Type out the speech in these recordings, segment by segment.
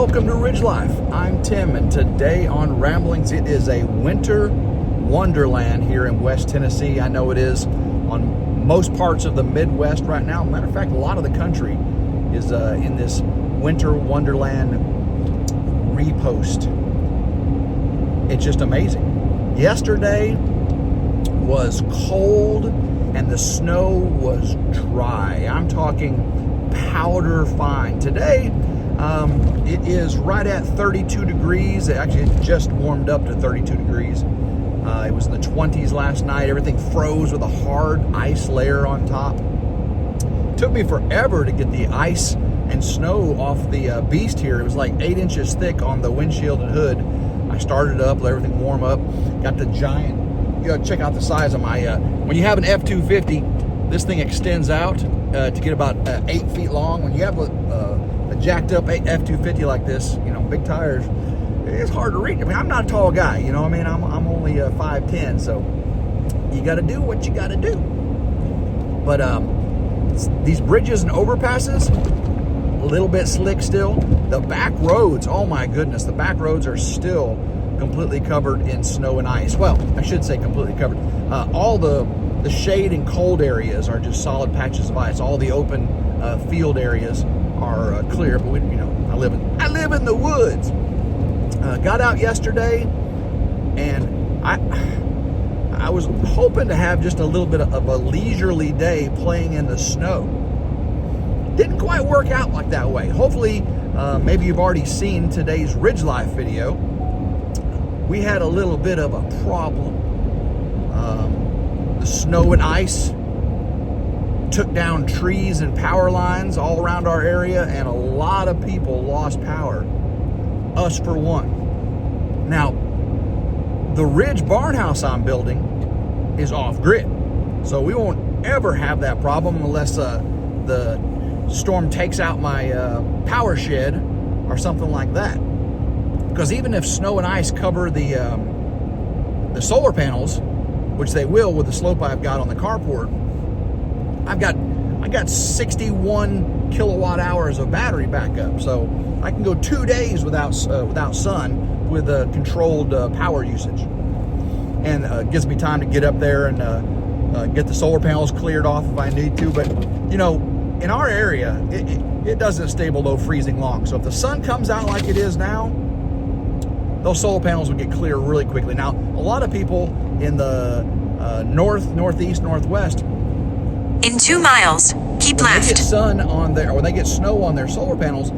welcome to Ridge Life. I'm Tim, and today on Ramblings, it is a winter wonderland here in West Tennessee. I know it is on most parts of the Midwest right now. Matter of fact, a lot of the country is in this winter wonderland repost. It's just amazing. Yesterday was cold and the snow was dry. I'm talking powder fine. Today, it is right at 32 degrees. Actually, it just warmed up to 32 degrees. It was in the 20s last night. Everything froze with a hard ice layer on top. It took me forever to get the ice and snow off the beast here. It was like 8 inches thick on the windshield and hood. I started up, let everything warm up. Got the giant, you gotta check out the size of my, when you have an F-250, this thing extends out to get about 8 feet long. When you have a jacked up F-250 like this, you know, big tires, it's hard to reach. I mean, I'm not a tall guy, you know what I mean? I'm only 5'10", so you got to do what you got to do. But these bridges and overpasses, a little bit slick still. The back roads, oh my goodness, the back roads are still completely covered in snow and ice. Well, I should say completely covered. All the shade and cold areas are just solid patches of ice. All the open field areas are clear, but we, you know, I live in the woods. Got out yesterday, and I was hoping to have just a little bit of a leisurely day playing in the snow. Didn't quite work out like that way. Hopefully, maybe you've already seen today's Ridge Life video. We had a little bit of a problem. The snow and ice took down trees and power lines all around our area, and a lot of people lost power, us for one. Now, the Ridge barn house I'm building is off grid, so we won't ever have that problem unless the storm takes out my power shed or something like that. Because even if snow and ice cover the solar panels, which they will with the slope I've got on the carport, I got 61 kilowatt hours of battery backup, so I can go 2 days without sun with controlled power usage, and gives me time to get up there and get the solar panels cleared off if I need to. But you know, in our area, it doesn't stay below freezing long. So if the sun comes out like it is now, those solar panels will get clear really quickly. Now, a lot of people in the north, northeast, northwest, in 2 miles, keep left. When they get sun on their, or when they get snow on their solar panels,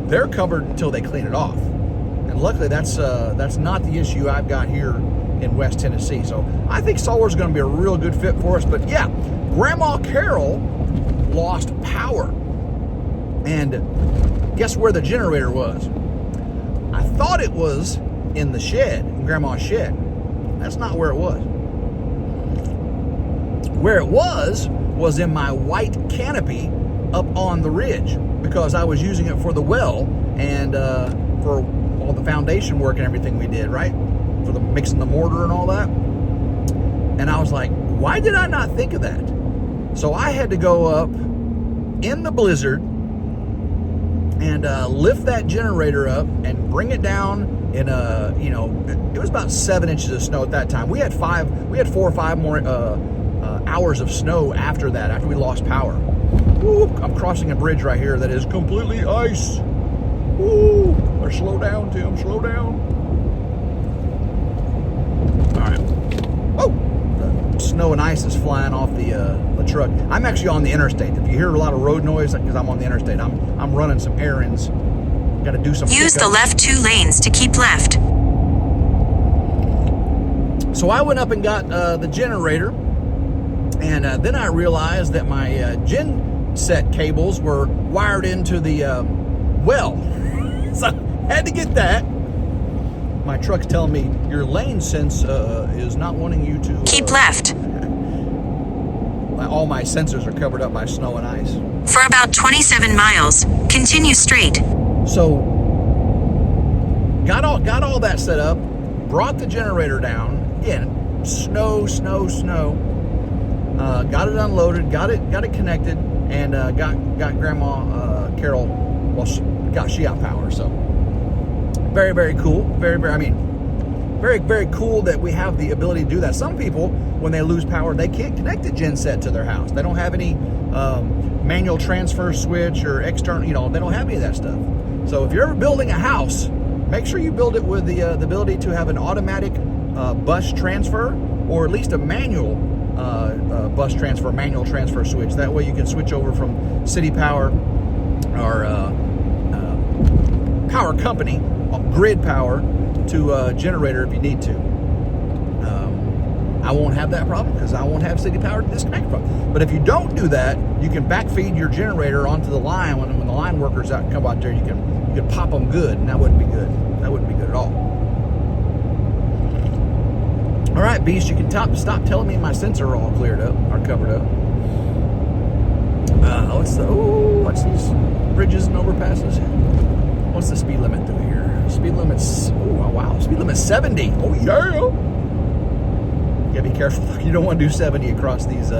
they're covered until they clean it off. And luckily, that's not the issue I've got here in West Tennessee. So I think solar is going to be a real good fit for us. But yeah, Grandma Carol lost power, and guess where the generator was? I thought it was in the shed, in Grandma's shed. That's not where it was. Where it was in my white canopy up on the ridge, because I was using it for the well and for all the foundation work and everything we did, right? For the mixing the mortar and all that. And I was like, why did I not think of that? So I had to go up in the blizzard and lift that generator up and bring it down in a, you know, it was about 7 inches of snow at that time. We had 4 or 5 more hours of snow after that, after we lost power. Ooh, I'm crossing a bridge right here that is completely ice. Ooh, or slow down, Tim, slow down. All right. Oh, the snow and ice is flying off the truck. I'm actually on the interstate. If you hear a lot of road noise, because I'm on the interstate, I'm running some errands. Got to do some. Use the left 2 lanes to keep left. So I went up and got the generator. And then I realized that my gen set cables were wired into the well. So I had to get that. My truck's telling me your lane sense is not wanting you to... keep left. All my sensors are covered up by snow and ice. For about 27 miles, continue straight. So got all that set up, brought the generator down. Again, snow. Got it unloaded, got it connected, and got Grandma Carol, well, got Shiot power. So very, very cool. Very, very cool that we have the ability to do that. Some people, when they lose power, they can't connect a gen set to their house. They don't have any manual transfer switch or external, they don't have any of that stuff. So if you're ever building a house, make sure you build it with the ability to have an automatic bus transfer, or at least a manual bus transfer, manual transfer switch. That way you can switch over from city power or power company, grid power, to a generator if you need to. I won't have that problem because I won't have city power to disconnect from. But if you don't do that, you can backfeed your generator onto the line. When the line workers come out there, you can pop them good, and that wouldn't be good. That wouldn't be good at all. All right, Beast, you can stop telling me my sensors are all cleared up, or covered up. What's these bridges and overpasses? What's the speed limit through here? Speed limit's, speed limit's 70. Oh, yeah. You gotta be careful. You don't want to do 70 across these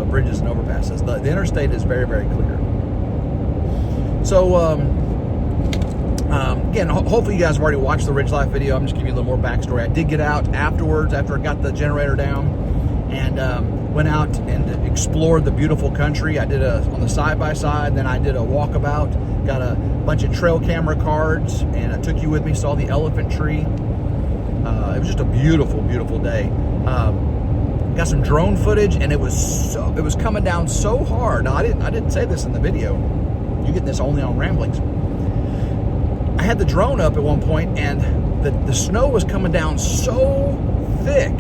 bridges and overpasses. The interstate is very, very clear. So, again, hopefully you guys have already watched the RidgeLife video. I'm just giving you a little more backstory. I did get out afterwards, after I got the generator down, and went out and explored the beautiful country. I did on the side-by-side, then I did a walkabout, got a bunch of trail camera cards, and I took you with me, saw the elephant tree. It was just a beautiful, beautiful day. Got some drone footage, and it was coming down so hard. Now, I didn't say this in the video. You get this only on Ramblings. I had the drone up at one point, and the snow was coming down so thick,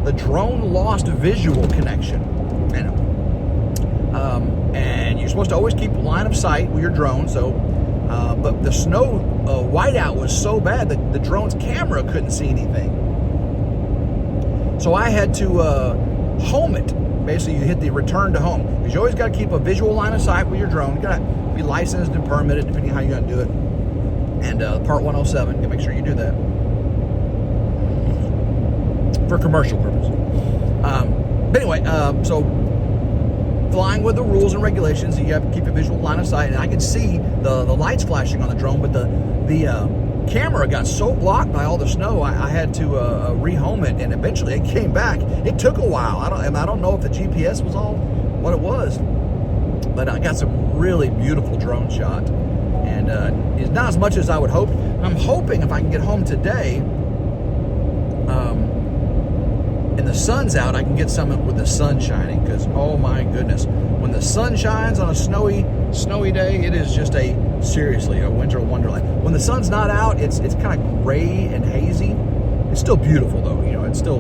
the drone lost visual connection. And you're supposed to always keep line of sight with your drone. So, but the snow whiteout was so bad that the drone's camera couldn't see anything. So I had to home it. Basically, you hit the return to home, because you always got to keep a visual line of sight with your drone. You got to be licensed and permitted, depending on how you're going to do it. And Part 107, you make sure you do that for commercial purposes. But anyway, so flying with the rules and regulations, you have to keep a visual line of sight. And I could see the lights flashing on the drone, but the camera got so blocked by all the snow, I had to rehome it, and eventually it came back. It took a while. I don't know if the GPS was all what it was, but I got some really beautiful drone shot, and it's not as much as I would hope. I'm hoping if I can get home today, and the sun's out, I can get some with the sun shining, because oh my goodness, when the sun shines on a snowy day, it is just seriously a winter wonderland. When the sun's not out, it's kind of gray and hazy. It's still beautiful though, it's still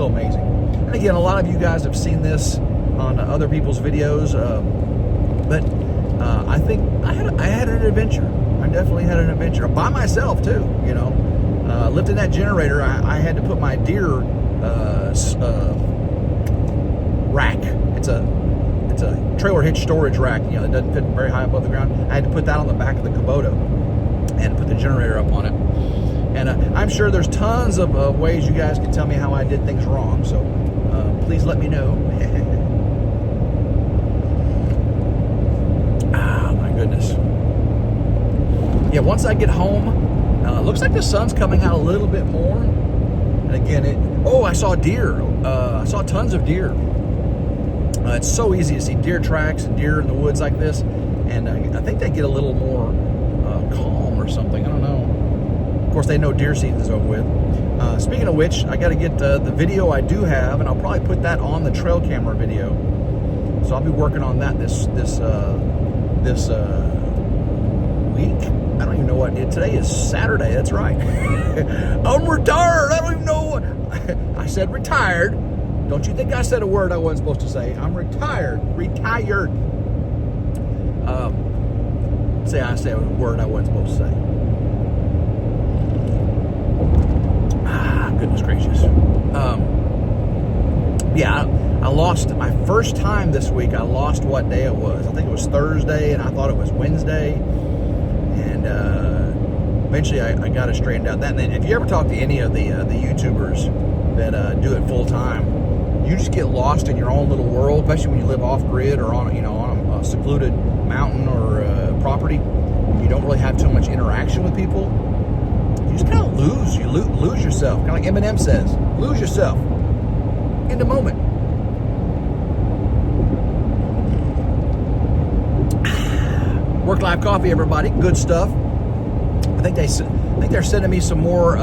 amazing. And again, a lot of you guys have seen this on other people's videos, but I think I had an adventure. I definitely had an adventure by myself too. Lifting that generator, I had to put my deer rack. It's a trailer hitch storage rack, that doesn't fit very high above the ground. I had to put that on the back of the Kubota and put the generator up on it. And I'm sure there's tons of ways you guys can tell me how I did things wrong. So please let me know. Ah, my goodness. Yeah, once I get home, looks like the sun's coming out a little bit more. And again, I saw deer. I saw tons of deer. It's so easy to see deer tracks and deer in the woods like this, and I think they get a little more calm or something. I don't know. Of course, they know deer season is over with. Speaking of which, I got to get the video I do have, and I'll probably put that on the trail camera video. So I'll be working on that this week. I don't even know what today is. Saturday. That's right. I'm retired. I don't even know what I said. Retired. Don't you think I said a word I wasn't supposed to say? I'm retired. Retired. I said a word I wasn't supposed to say. Ah, goodness gracious. Yeah, I lost my first time this week. I lost what day it was. I think it was Thursday, and I thought it was Wednesday. And eventually I got it straightened out. That, and if you ever talk to any of the YouTubers that do it full time, you just get lost in your own little world, especially when you live off grid or on a secluded mountain or property. you don't really have too much interaction with people, you just kind of lose. You lose yourself. Kind of like Eminem says, lose yourself in the moment. Work Life Coffee, everybody. Good stuff. I think they're sending me some more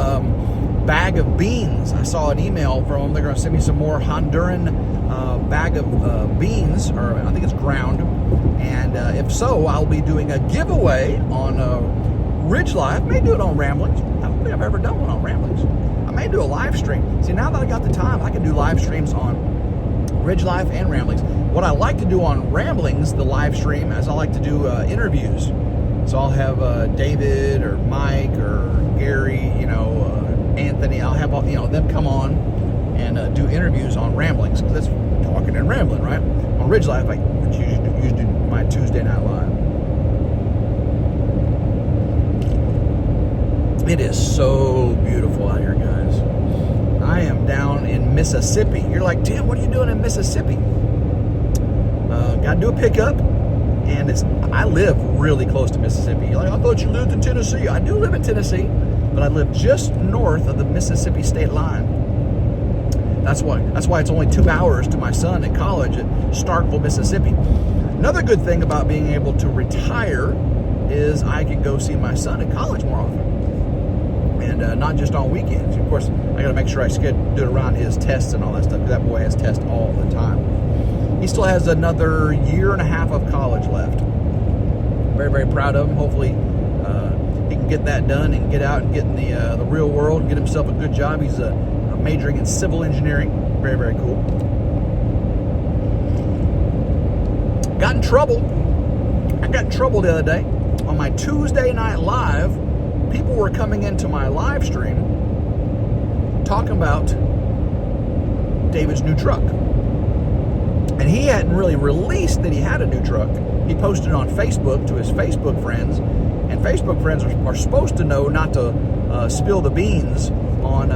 bag of beans. I saw an email from them. They're going to send me some more Honduran bag of beans, or I think it's ground. And if so, I'll be doing a giveaway on RidgeLife. I may do it on Ramblings. I don't think I've ever done one on Ramblings. I may do a live stream. See, now that I got the time, I can do live streams on RidgeLife and Ramblings. What I like to do on Ramblings, the live stream, is I like to do interviews. So I'll have David or Mike or Gary, Anthony. I'll have them come on and do interviews on Ramblings, because that's talking and rambling, right? On RidgeLife, I usually do my Tuesday Night Live. It is so beautiful out here, guys. I am down in Mississippi. You're like, Tim, what are you doing in Mississippi? Got to do a pickup, and I live really close to Mississippi. You're like, I thought you lived in Tennessee. I do live in Tennessee, but I live just north of the Mississippi state line. That's why it's only 2 hours to my son at college at Starkville, Mississippi. Another good thing about being able to retire is I can go see my son at college more often, and not just on weekends. Of course, I got to make sure I do it around his tests and all that stuff, because that boy has tests all the time. He still has another year and a half of college left. Very, very proud of him. Hopefully, he can get that done and get out and get in the real world and get himself a good job. He's majoring in civil engineering. Very, very cool. Got in trouble. I got in trouble the other day on my Tuesday Night Live. People were coming into my live stream talking about David's new truck. And he hadn't really released that he had a new truck. He posted it on Facebook to his Facebook friends. And Facebook friends are supposed to know not to spill the beans on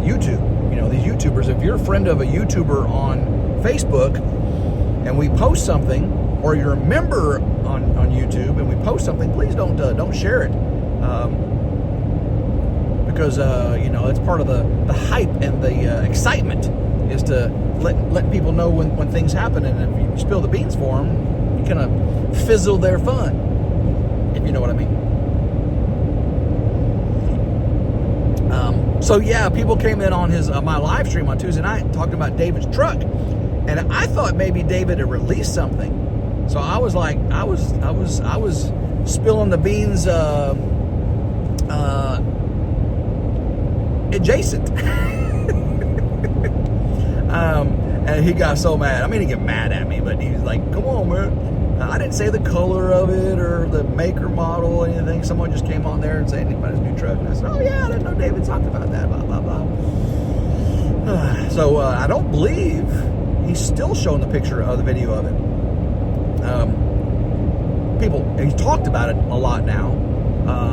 YouTube. These YouTubers, if you're a friend of a YouTuber on Facebook and we post something, or you're a member on YouTube and we post something, please don't share it. Because it's part of the hype and the excitement is to let people know when things happen, and if you spill the beans for them, you kind of fizzle their fun, if you know what I mean. So yeah, people came in on my live stream on Tuesday night talking about David's truck, and I thought maybe David had released something. So I was like, I was spilling the beans adjacent. And he got so mad. I mean, he got mad at me, but he was like, come on, man. I didn't say the color of it or the make or model or anything. Someone just came on there and said anything about his new truck. And I said, oh, yeah, I didn't know David talked about that, blah, blah, blah. So I don't believe he's still showing the picture of the video of it. He talked about it a lot now.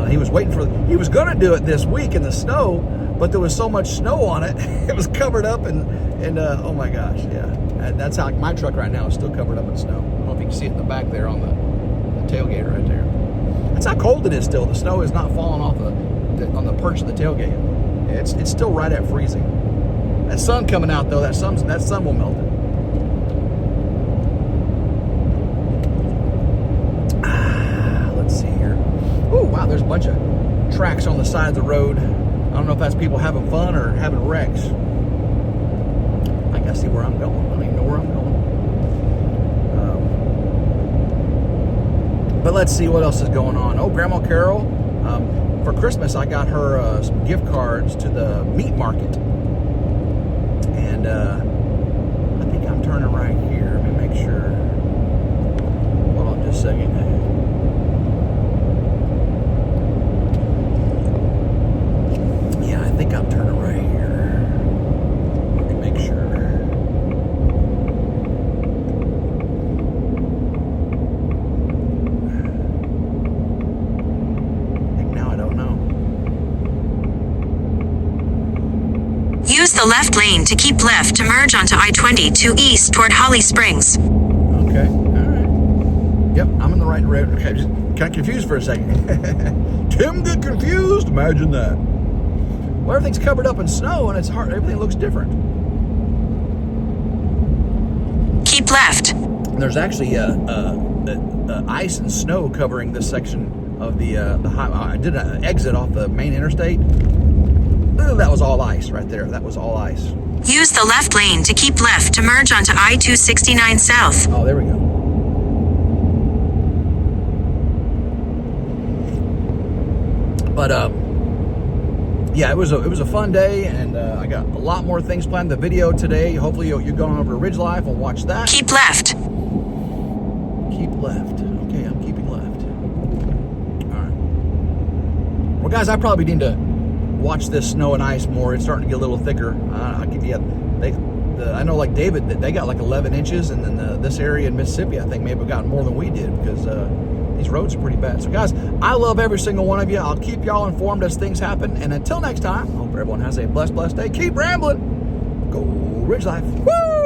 He was going to do it this week in the snow, but there was so much snow on it, it was covered up, and oh my gosh, yeah. That's how my truck right now is still covered up in snow. I don't know if you can see it in the back there on the tailgate right there. That's how cold it is still. The snow is not falling off on the perch of the tailgate. It's still right at freezing. That sun coming out though, that sun will melt it. Let's see here. Oh wow, there's a bunch of tracks on the side of the road. I don't know if that's people having fun or having wrecks. I gotta see where I'm going. I don't even know where I'm going. But let's see what else is going on. Oh, Grandma Carol, for Christmas I got her some gift cards to the meat market. And I think I'm turning right here. Let me make sure. Hold on just a second. I think I'm turning right here. Let me make sure. Now I don't know. Use the left lane to keep left to merge onto I-20 east toward Holly Springs. Okay, all right. Yep, I'm right. Okay, just kind of confused for a second. Tim get confused? Imagine that. Well, everything's covered up in snow and it's hard. Everything looks different. Keep left. And there's actually ice and snow covering this section of the highway. I did an exit off the main interstate. Ooh, that was all ice right there. That was all ice. Use the left lane to keep left to merge onto I-269 South. Oh, there we go. But yeah, it was a fun day, and I got a lot more things planned. The video today, hopefully you're going over to RidgeLife and watch that. Keep left. Keep left. Okay, I'm keeping left. All right. Well, guys, I probably need to watch this snow and ice more. It's starting to get a little thicker. I know, like David, that they got like 11 inches, and then this area in Mississippi, I think, maybe have gotten more than we did because these roads are pretty bad. So, guys, I love every single one of you. I'll keep y'all informed as things happen. And until next time, I hope everyone has a blessed day. Keep rambling. Go RidgeLife. Woo!